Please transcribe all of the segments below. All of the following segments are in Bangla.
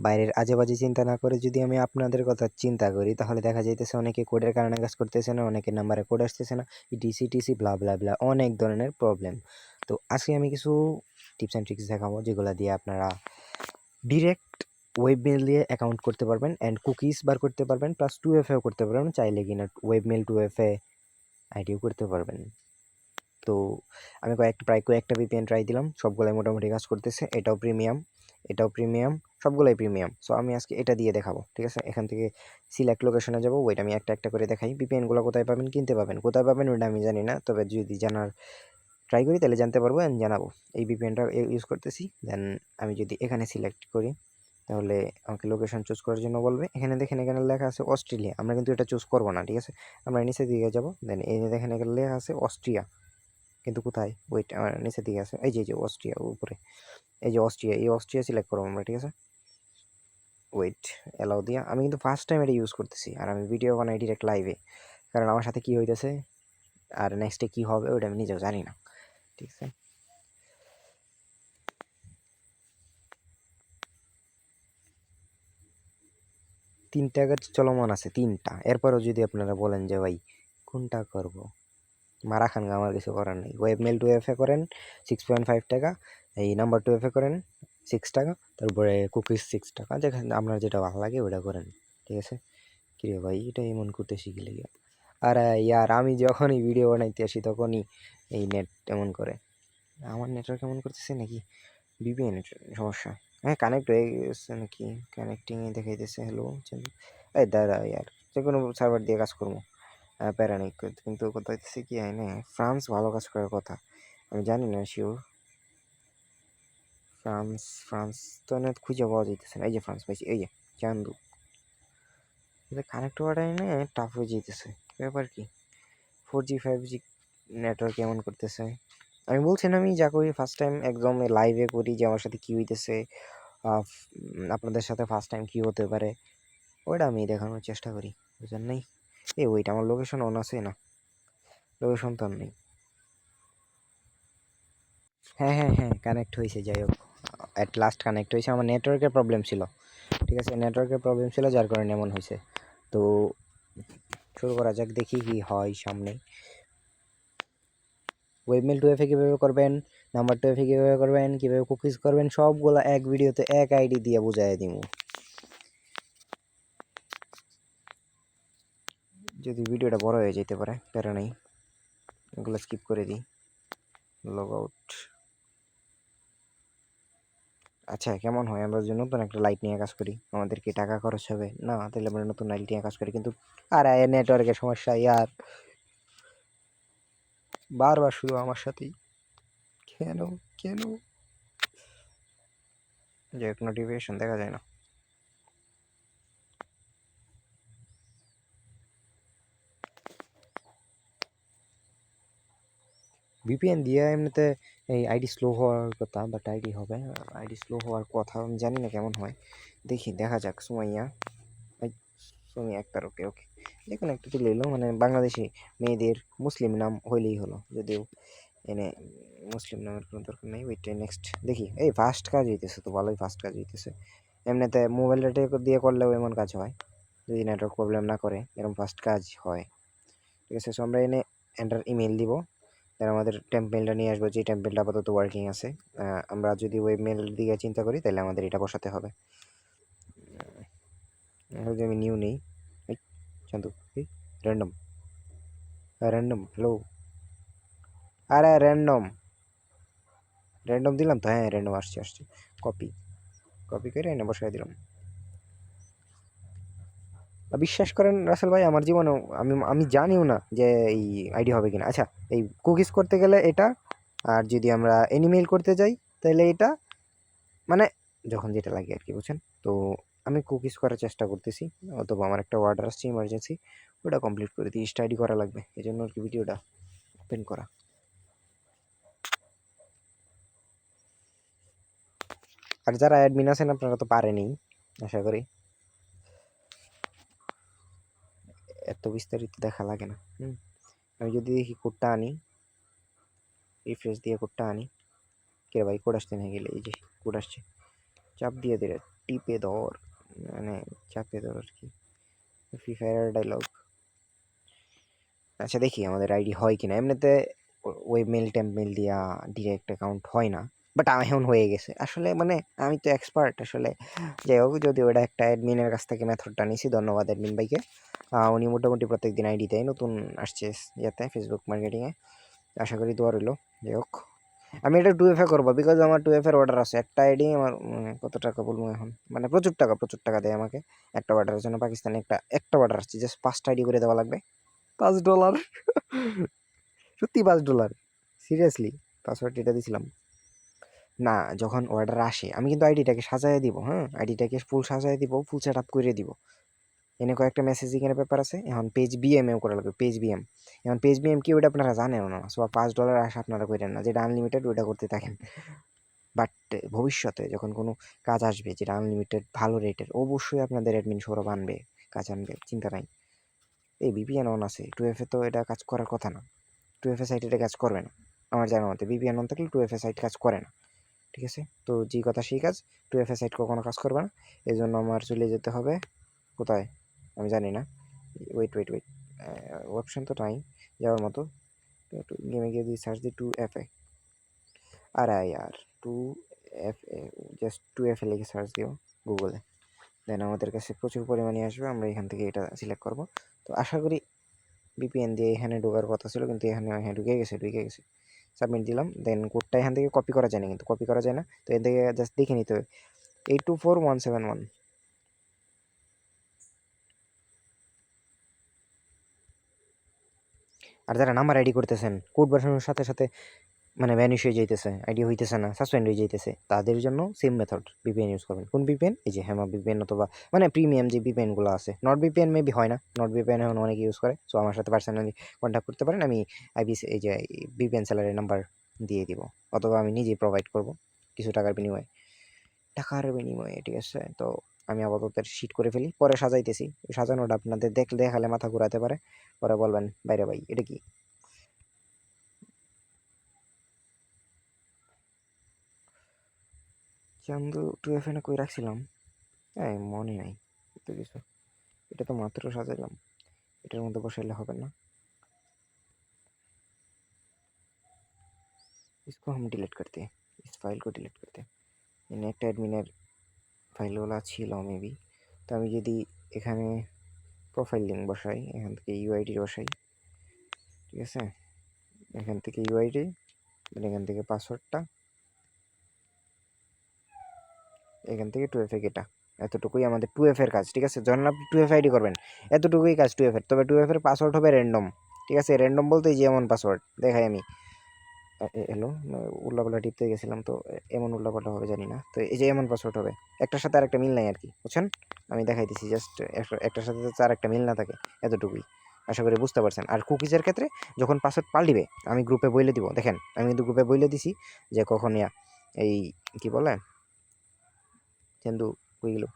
বাইরের আজেবাজে চিন্তা না করে যদি আমি আপনাদের কথা চিন্তা করি, তাহলে দেখা যাইতেছে অনেকে কোডের কারণে কাজ করতেছে না, অনেকের নাম্বারে কোড আসতেছে না, ইটিসি টিসি ব্লা ব্লা ব্লা, অনেক ধরনের প্রবলেম। তো আজকে আমি কিছু টিপস অ্যান্ড ট্রিক্স দেখাবো, যেগুলো দিয়ে আপনারা ডিরেক্ট ওয়েবমেল দিয়ে অ্যাকাউন্ট করতে পারবেন অ্যান্ড কুকিজ বার করতে পারবেন, প্লাস 2FA করতে পারবেন, চাইলে কিনা ওয়েবমেল 2FA আইডিও করতে পারবেন। তো আমি প্রায় কয়েকটা VPN ট্রাই দিলাম, সবগুলাই মোটামুটি কাজ করতেছে। এটাও প্রিমিয়াম, সবগুলাই প্রিমিয়াম। সো আমি আজকে এটা দিয়ে দেখাবো, ঠিক আছে? এখান থেকে সিলেক্ট লোকেশনে যাবো, ওইটা আমি একটা একটা করে দেখাই। VPN-গুলো কোথায় পাবেন, কিনতে পাবেন, কোথায় পাবেন ওটা আমি জানি না, তবে যদি জানার ট্রাই করি তাহলে জানতে পারবো অ্যান্ড জানাবো। এই VPN-টা ইউজ করতেছি। দেন আমি যদি এখানে সিলেক্ট করি, তাহলে আমাকে লোকেশন চুজ করার জন্য বলবে। এখানে দেখেন, এখানে লেখা আছে অস্ট্রেলিয়া, আমরা কিন্তু এটা চুজ করবো না, ঠিক আছে? আমরা নিচে দিকে যাবো। দেন এই যে দেখেন, এখানে লেখা আছে অস্ট্রিয়া, কিন্তু কোথায়, ওয়েট, আমার নিচের দিকে আছে, এই যে অস্ট্রিয়া উপরে, এই যে অস্ট্রিয়া, এই অস্ট্রিয়া সিলেক্ট করবো আমরা, ঠিক আছে? ওয়েট, অ্যালাউ দিয়া। আমি কিন্তু ফার্স্ট টাইম এটা ইউজ করতেছি, আর আমি ভিডিও বানাই ডিরেক্ট লাইভে, কারণ আমার সাথে কি হইতেছে আর নেক্সটে কি হবে ওইটা আমি নিজেও জানি না, ঠিক আছে? 3টা কাজ চলমান আছে, 3টা। এরপরও যদি আপনারা বলেন যে ভাই কোনটা করব, মারা খান, আমার কিছু করার নেই। ওয়েবমেল 2FA করেন 6.5 টাকা, এই নাম্বার 2FA করেন 6 টাকা, তারপরে কুকিজ 6 টাকা, যেখানে আপনার যেটা ভালো লাগে ওটা করেন, ঠিক আছে? কিরে ভাই, এটা এমন করতে শিখলে গিয়া? আর ইয়ার, আমি যখনই ভিডিও বানাইতে আসি তখনই এই নেট এমন করে। আমার নেটওয়ার্ক এমন করতেছে নাকি VPN এর সমস্যা? হ্যাঁ, কানেক্ট হয়ে গেছে নাকি, কানেক্টিং এ দেখাইতেছে। হ্যালো, এই দাঁড়া ইয়ার, যে কোনো সার্ভার দিয়ে কাজ করবো, প্যারা নেই। কিন্তু কথা হচ্ছে কি, হয় না, ফ্রান্স ভালো কাজ করার কথা, আমি জানি না শিওর। ফ্রান্স তো নেট খুঁজে পাওয়া যাইতেছে না। এই যে ফ্রান্স পাইছি, এই যে চান্দু, কানেক্ট হওয়াটাই না টাফ হয়ে যেতেছে। ব্যাপার কি, 4G 5G নেটওয়ার্ক কেমন করতেছে? আমি বলছি না, আমি যা করি ফার্স্ট টাইম একদম লাইভে করি, যে আমার সাথে কি হইতেছে, আপনাদের সাথে ফার্স্ট টাইম কি হতে পারে ওইটা আমি দেখানোর চেষ্টা করি, বুঝলেন? নাই এই ওইটা আমার লোকেশন অন আছে না, লোকেশন তো নেই। হ্যাঁ হ্যাঁ হ্যাঁ, কানেক্ট হয়েছে, যাই হোক অ্যাট লাস্ট কানেক্ট হয়েছে। আমার নেটওয়ার্কের প্রবলেম ছিল, ঠিক আছে? নেটওয়ার্কের প্রবলেম ছিল, যার কারণে এমন হয়েছে। তো শুরু করা যাক, দেখি কি হয় সামনে। ওয়েবমেল 2FA কীভাবে করবেন, নাম্বার 2FA কীভাবে করবেন, কীভাবে কুকিজ করবেন, সবগুলো এক ভিডিওতে এক আইডি দিয়ে বুঝাই দিব। যদি ভিডিওটা বড় হয়ে যেতে পারে, প্যারা নেই, এগুলো স্কিপ করে দিই। Log out. আচ্ছা, কেমন হয় আমরা যদি নতুন একটা লাইট নিয়ে কাজ করি? আমাদের কি টাকা খরচ হবে না? তাহলে আমরা নতুন লাইট নিয়ে কাজ করি, কিন্তু আর নেটওয়ার্কের সমস্যা ইয়ার, বারবার শুধু আমার সাথেই, কেন কেন? যে নোটিফিকেশন দেখা যায় না। VPN দিয়ে এমনিতে এই আইডি স্লো হওয়ার কথা, বাট আইডি হবে, আইডি স্লো হওয়ার কথা, আমি জানি না কেমন হয়, দেখি, দেখা যাক। সুমাইয়া, সুমি আক্তার, ওকে ওকে, দেখুন একটা তুলে এলো, মানে বাংলাদেশি মেয়েদের মুসলিম নাম হইলেই হলো, যদিও এনে মুসলিম নামের কোনো দরকার নেই। ওইটাই নেক্সট দেখি। এই ফাস্ট কাজ হইতেছে তো, ভালোই ফাস্ট কাজ হইতেছে। এমনিতে মোবাইল ডেটা দিয়ে করলেও এমন কাজ হয়, যদি নেটওয়ার্ক প্রবলেম না করে, এরকম ফাস্ট কাজ হয়, ঠিক আছে? সো আমরা এনে এন্টার ইমেল দিব, দেন আমাদের টেম্পমেলটা নিয়ে আসবো, যে টেম্পমেলটা আপাতত ওয়ার্কিং আছে। আমরা যদি ওয়েব মেল দিকে চিন্তা করি, তাহলে আমাদের এটা বসাতে হবে। যদি আমি নিউ নেই, চান্দু, র্যান্ডম, র্যান্ডম, হ্যালো, আরে র্যান্ডম, র্যান্ডম দিলাম তো, হ্যাঁ র্যান্ডম আসছে। কপি কপি করে এনে বসাই দিলাম। বিশ্বাস করেন রাসেল ভাই, আমার জীবনেও আমি জানিও না যে এই আইডি হবে কিনা। আচ্ছা, এই কুকিজ করতে গেলে এটা, আর যদি আমরা এনিমেল করতে যাই তাহলে এটা, মানে যখন যেটা লাগে আর কি, বুঝছেন? তো আমি কুকিজ করার চেষ্টা করতেছি, অথবা আমার একটা অর্ডার আসছে ইমার্জেন্সি, ওটা কমপ্লিট করে দিই, স্টাডি করা লাগবে, এই জন্য আর কি ভিডিওটা ওপেন করা। আর যারা অ্যাডমিন আছেন আপনারা তো পারেনই, আশা করি এত বিস্তারিত দেখা লাগে না। আমি যদি দেখি কোডটা আনি, রিফ্রেশ দিয়ে কোডটা আনি, কে ভাই কোড আসতে না গেলে, এই যে কোড আসছে, চাপ দিয়ে দিলে টিপে ধর, মানে চাপে ধর আর কি, ফ্রি ফায়ারের ডায়লগ। আচ্ছা দেখি আমাদের আইডি হয় কিনা। এমনিতে ওই মেল টেম্পমেল দিয়া ডিরেক্ট অ্যাকাউন্ট হয় না, বাট এখন হয়ে গেছে আসলে, মানে আমি তো এক্সপার্ট আসলে। যাই হোক, যদি ওটা একটা অ্যাডমিনের কাছ থেকে মেথডটা নিছি, ধন্যবাদ অ্যাডমিন ভাইকে। উনি মোটামুটি প্রত্যেকদিন আইডি দেয়, নতুন আসছে ইয়াতে ফেসবুক মার্কেটিংয়ে, আশা করি দোয়া রইল। যাই হোক, আমি এটা 2FA করবো, বিকজ আমার 2FA অর্ডার আছে। একটা আইডি আমার কত টাকা বলবো এখন, মানে প্রচুর টাকা দেয় আমাকে একটা অর্ডারের জন্য। পাকিস্তানে একটা অর্ডার আসছে, জাস্ট 5টা আইডি করে দেওয়া লাগবে, $5। সত্যি $5, সিরিয়াসলি। পাসওয়ার্ড এটা দিছিলাম না, যখন অর্ডার আসে আমি কিন্তু আইডিটাকে সাজায় দিব, হ্যাঁ আইডিটাকে ফুল সাজায় দিব, ফুল সেট আপ করে দিব। এনে কয়েকটা মেসেজিং এর ব্যাপার আছে, এখন পেজ বিএমএও করা লাগবে, পেজ বিএম। এখন পেজ বিএম কি ওটা আপনারা জানেন না, সো $5 আসে আপনারা করেন না, যেটা আনলিমিটেড ওইটা করতে থাকেন। বাট ভবিষ্যতে যখন কোনো কাজ আসবে যেটা আনলিমিটেড ভালো রেটের, অবশ্যই আপনাদের অ্যাডমিন সৌরভ আনবে, কাজ আনবে, চিন্তা নাই। এই ভিপিএন অন আছে, 2FA তো এটা কাজ করার কথা না, 2FA সাইট এটা কাজ করবে না আমার জানার মতে। ভিপিএন অন থাকলে 2FA সাইট কাজ করে না, ঠিক আছে? তো যে কথা সেই কাজ, 2FA সাইট কখনো কাজ করবে না। এই জন্য আমার চলে যেতে হবে কোথায় আমি জানি না। ওয়েট, অপশন তো নাই যাওয়ার মতো। গেমে গিয়ে দিয়ে সার্চ দিই 2FA, আর আর 2FA, জাস্ট 2FA লিখে সার্চ দিও গুগলে, দেন আমাদের কাছে প্রচুর পরিমাণে আসবে, আমরা এখান থেকে এটা সিলেক্ট করব। তো আশা করি ভিপিএন দিয়ে এখানে ঢোকার কথা ছিল, কিন্তু এখানে ঢুকে গেছে। সাবমিট দিলাম, দেন কোডটা এখান থেকে কপি করা যায় না, কিন্তু কপি করা যায় না, তো এখান থেকে জাস্ট দেখে নিতে হবে 824171। আর যারা নাম্বার আইডি করতেছেন, কোড বসানোর সাথে সাথে মানে ভ্যানিশ হয়ে যাইতেছে, আইডি হইতেছে না, সাসপেন্ড হয়ে যাইতেছে, তাদের জন্য সেম মেথড, ভিপিএন ইউজ করবেন। কোন ভিপিএন? এই যে হেমা ভিপিএন, অথবা মানে প্রিমিয়াম যে ভিপিএনগুলো আছে। নট ভিপিএন মেবি হয় না, নট ভিপিএন এখন অনেকে ইউজ করে। সো আমার সাথে পার্সোনালি কন্ট্যাক্ট করতে পারেন, আমি আইবিসি এই যে ভিপিএন সেলারের নাম্বার দিয়ে দিব, অথবা আমি নিজেই প্রোভাইড করব কিছু টাকার বিনিময়ে, ঠিক আছে? তো আমি আপাতত শিট করে ফেলি, পরে সাজাইতেছি। সাজানোটা আপনাদের দেখালে মাথা ঘুরাতে পারে, পরে বলবেন বাইরে ভাই এটা কি। চান্দু 2FA কই রাখছিলাম, হ্যাঁ মনে নাই তো কিছু। এটা তো মাত্র সাজাইলাম, এটার মধ্যে বসাইলে হবে না। इसको हम डिलीट करते हैं, इस फाइल को डिलीट करते हैं। একটা অ্যাডমিনের ফাইলগুলো ছিল মেবি। তো আমি যদি এখানে প্রোফাইল লিঙ্ক বসাই, এখান থেকে ইউআইডি বসাই, ঠিক আছে? এখান থেকে ইউআইডি, এখান থেকে পাসওয়ার্ডটা, এখান থেকে 2FA এটা, এতটুকুই আমাদের 2FA এর কাজ, ঠিক আছে? যখন আপনি 2FA আইডি করবেন, এতটুকুই কাজ 2FA এর। তবে 2FA এর পাসওয়ার্ড হবে র্যান্ডম, ঠিক আছে? র্যান্ডম বলতে যেমন পাসওয়ার্ড দেখাই আমি, এলো উল্লাপাল্লা টিপতে গেছিলাম, তো এমন উল্লাপাল্লা হবে জানি না। তো এই যে এমন পাসওয়ার্ড হবে, একটার সাথে আরেকটা মিল নাই আর কি, বুঝছেন? আমি দেখাই দিচ্ছি, জাস্ট একটার সাথে যাতে আরেকটা মিল না থাকে, এতটুকুই। আশা করি বুঝতে পারছেন। আর কুকিজের ক্ষেত্রে যখন পাসওয়ার্ড পাল্টিবে, আমি গ্রুপে বলে দিব, দেখেন আমি কিন্তু গ্রুপে বলে দিছি যে কখন এই কি বলে কিন্তু ওইগুলো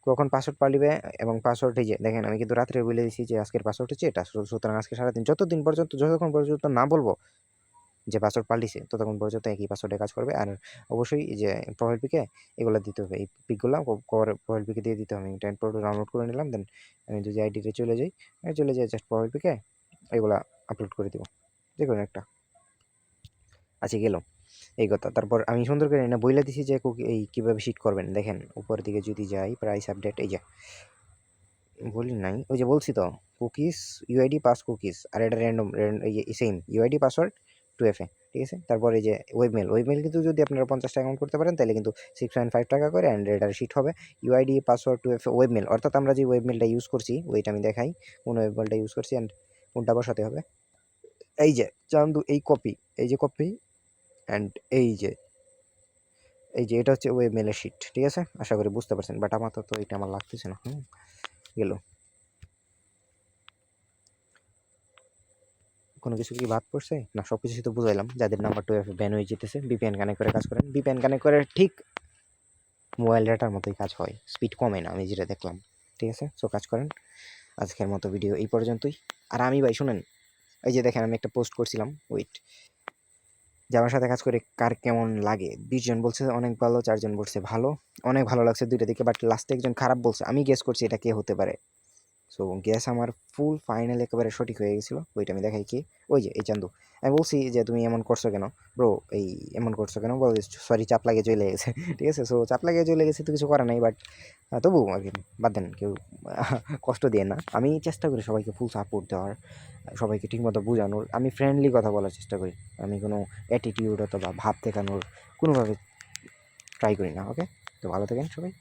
কখন পাসওয়ার্ড পাল্টিবে, এবং পাসওয়ার্ড এই যে দেখেন আমি কিন্তু রাত্রে বলে দিছি যে আজকের পাসওয়ার্ড হচ্ছে এটা। সুতরাং আজকে সারাদিন যতক্ষণ পর্যন্ত না বলবো যে পাসওয়ার্ড পাল্টিছে, ততক্ষণ পর্যন্ত একই পাসওয়ার্ডে কাজ করবে। আর অবশ্যই এই যে প্রোফাইল পিকে এগুলো দিতে হবে, এই পিকগুলো প্রোফাইল পিকে দিয়ে দিতে হবে। আমি টেন প্রোটা ডাউনলোড করে নিলাম, দেন আমি যদি আইডিতে চলে যাই জাস্ট প্রোফাইল পিকে এগুলো আপলোড করে দিব, যে কোনো একটা। আচ্ছা গেল এই কথা। তারপর আমি সুন্দর করে না বইলা দিছি যে এই কীভাবে শিট করবেন। দেখেন উপর দিকে যদি যাই, প্রাইস আপডেট, এই যে বলি নাই, ওই যে বলছি তো, কুকিজ ইউআইডি পাস কুকিজ, আর এটা random same UID password 2FA, ঠিক আছে? তারপর এই যে ওয়েবমেল কিন্তু যদি আপনারা 50 টাকা অ্যাকাউন্ট করতে পারেন, তাহলে কিন্তু 6.5 টাকা করে, অ্যান্ড এটার শিট হবে ইউআইডি পাসওয়ার্ড 2FA ওয়েবমেল। অর্থাৎ আমরা যে ওয়েবমেলটা ইউজ করছি, ওইটা আমি দেখাই কোন ওয়েবমেলটা ইউজ করছি, অ্যান্ড কোনটা বসাতে হবে। এই যে চান্দু, এই কপি, এই যে কপি, অ্যান্ড এই যে এটা হচ্ছে ওয়েবমেলের শিট, ঠিক আছে? আশা করি বুঝতে পারছেন, বাট আমার তো এটা আমার লাগতেছে না। গেল কোনো কিছু কি বাদ পড়ছে না? সব কিছুই তো বুঝাইলাম। যাদের নাম্বার 2FA ব্যান হয়ে যেতেছে, ভিপিএন কানেক্ট করে কাজ করেন। ভিপিএন কানেক্ট করে ঠিক মোবাইল ডাটার মতোই কাজ হয়, স্পিড কমে না, আমি যেটা দেখলাম, ঠিক আছে? সো কাজ করেন। আজকের মতো ভিডিও এই পর্যন্তই। আর আমি ভাই শুনেন, এই যে দেখেন আমি একটা পোস্ট করছিলাম, ওয়েট, যে আমার সাথে কাজ করে কার কেমন লাগে। 20 জন বলছে অনেক ভালো, 4 জন বলছে ভালো। অনেক ভালো লাগছে ২ টা দিকে, বাট লাস্টে একজন খারাপ বলছে। আমি গেস করছি এটা কে হতে পারে। সো গেস আমার ফুল ফাইনাল একেবারে সঠিক হয়ে গেছিল। ওইটা আমি দেখাই কি, ওই যে এই চান্দু। আমি বলছি যে তুমি এমন করছো কেন ব্রো, এই এমন করছো কেন, বলে সরি চাপ লাগিয়ে চলে গেছে। ঠিক আছে, সো চাপ লাগিয়ে চলে গেছে তো কিছু করার নাই, বাট তবু আর কি বাদ দেন, কেউ কষ্ট দিয়ে না। আমি চেষ্টা করি সবাইকে ফুল সাপোর্ট দেওয়ার, সবাইকে ঠিকমতো বোঝানোর। আমি ফ্রেন্ডলি কথা বলার চেষ্টা করি। আমি কোনো অ্যাটিটিউড অথবা ভাব দেখানোর কোনোভাবে ট্রাই করি না। ওকে, তো ভালো থাকেন সবাই।